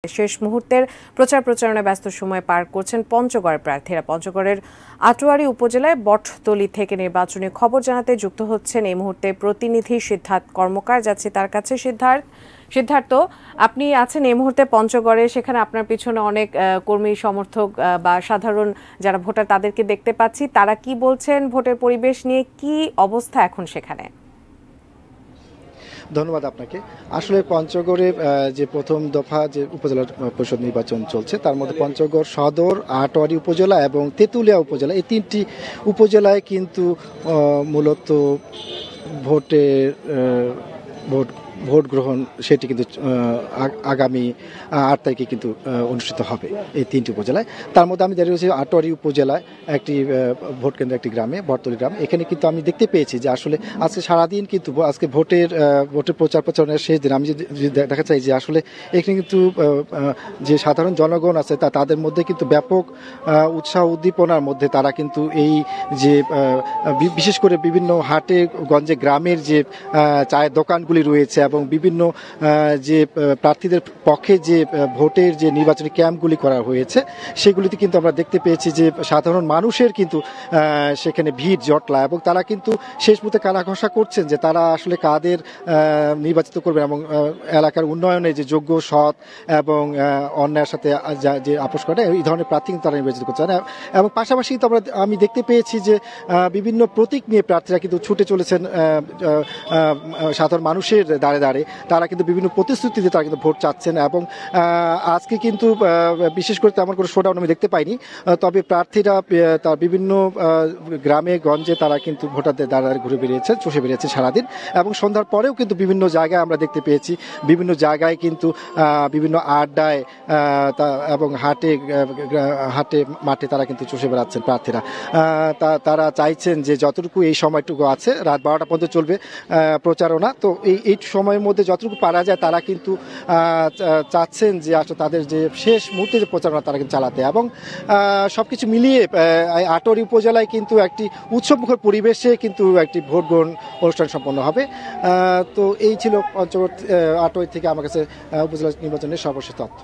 শেষ মুহূর্তের প্রচার প্রচারণায় ব্যস্ত সময় পার করছেন পঞ্চগড়ের প্রার্থীরা। পঞ্চগড়ের আটোয়ারী উপজেলায় বটতলী থেকে নির্বাচনী খবর জানাতে যুক্ত হচ্ছেন এই মুহূর্তে প্রতিনিধি সিদ্ধার্থ কর্মকার। যাচ্ছে তার কাছে। সিদ্ধার্থ, আপনি আছেন এই মুহূর্তে পঞ্চগড়ে, সেখানে আপনার পিছনে অনেক কর্মী সমর্থক বা সাধারণ যারা ভোটার তাদেরকে দেখতে পাচ্ছি। তারা কি বলছেন ভোটের পরিবেশ নিয়ে, কি অবস্থা এখন সেখানে? ধন্যবাদ আপনাকে। আসলে পঞ্চগড়ে যে প্রথম দফা যে উপজেলা পরিষদ নির্বাচন চলছে তার মধ্যে পঞ্চগড় সদর, আটোয়ারী উপজেলা এবং তেঁতুলিয়া উপজেলা, এই তিনটি উপজেলায় কিন্তু মূলত ভোট গ্রহণ সেটি কিন্তু আগামী 8 তারিখে কিন্তু অনুষ্ঠিত হবে এই তিনটি উপজেলায়। তার মধ্যে আমি দাঁড়িয়ে রয়েছি আটোয়ারী উপজেলায় একটি ভোট কেন্দ্র, একটি গ্রামে, বটতলী গ্রাম। এখানে কিন্তু আমি দেখতে পেয়েছি যে আসলে আজকে সারাদিন কিন্তু আজকে ভোটের প্রচার প্রচারণার শেষ দিন। আমি যদি দেখা চাই যে আসলে এখানে কিন্তু যে সাধারণ জনগণ আছে তাদের মধ্যে কিন্তু ব্যাপক উৎসাহ উদ্দীপনার মধ্যে তারা কিন্তু এই যে বিশেষ করে বিভিন্ন হাটে গঞ্জে গ্রামের যে চায়ের দোকানগুলি রয়েছে এবং বিভিন্ন যে প্রার্থীদের পক্ষে যে ভোটের যে নির্বাচনী ক্যাম্পগুলি করা হয়েছে সেগুলিতে কিন্তু আমরা দেখতে পেয়েছি যে সাধারণ মানুষের কিন্তু সেখানে ভিড় জটলা এবং তারা কিন্তু শেষ মুহূর্তে কানাঘষা করছেন যে তারা আসলে কাদের নির্বাচিত করবেন এবং এলাকার উন্নয়নে যে যোগ্য, সৎ এবং অন্যায়ের সাথে যে আপোষ করে এই ধরনের প্রার্থী কিন্তু তারা নির্বাচিত করছেন। এবং পাশাপাশি কিন্তু আমি দেখতে পেয়েছি যে বিভিন্ন প্রতীক নিয়ে প্রার্থীরা কিন্তু ছুটে চলেছেন সাধারণ মানুষের দাঁড়ে দাঁড়ে। তারা কিন্তু বিভিন্ন প্রতিশ্রুতিতে তারা কিন্তু ভোট চাচ্ছেন এবং আজকে কিন্তু বিশেষ করে তেমন কোনো শোডাউন আমি দেখতে পাইনি, তবে প্রার্থীরা তার বিভিন্ন গ্রামে গঞ্জে তারা কিন্তু ভোটারদের দ্বারা ঘুরে বেরিয়েছে, চষে বেরিয়েছে সারাদিন। এবং সন্ধ্যার পরেও কিন্তু বিভিন্ন জায়গায় আমরা দেখতে পেয়েছি, বিভিন্ন জায়গায় কিন্তু বিভিন্ন আড্ডায় এবং হাটে মাঠে তারা কিন্তু চষে বেড়াচ্ছেন প্রার্থীরা। তারা চাইছেন যে যতটুকু এই সময়টুকু আছে, রাত 12টা পর্যন্ত চলবে প্রচারণা, তো এই সময়ের মধ্যে যতটুকু পারা যায় তারা কিন্তু চাচ্ছেন যে আসলে তাদের যে শেষ মুহূর্তে যে প্রচারণা তারা কিন্তু চালাতে। এবং সবকিছু মিলিয়ে আটোয়ারী উপজেলায় কিন্তু একটি উৎসবমুখর পরিবেশে কিন্তু একটি ভোট গ্রহণ অনুষ্ঠান সম্পন্ন হবে। তো এই ছিল পঞ্চগড় আটোয়ারী থেকে আমার কাছে উপজেলা নির্বাচনের সর্বশেষ তথ্য।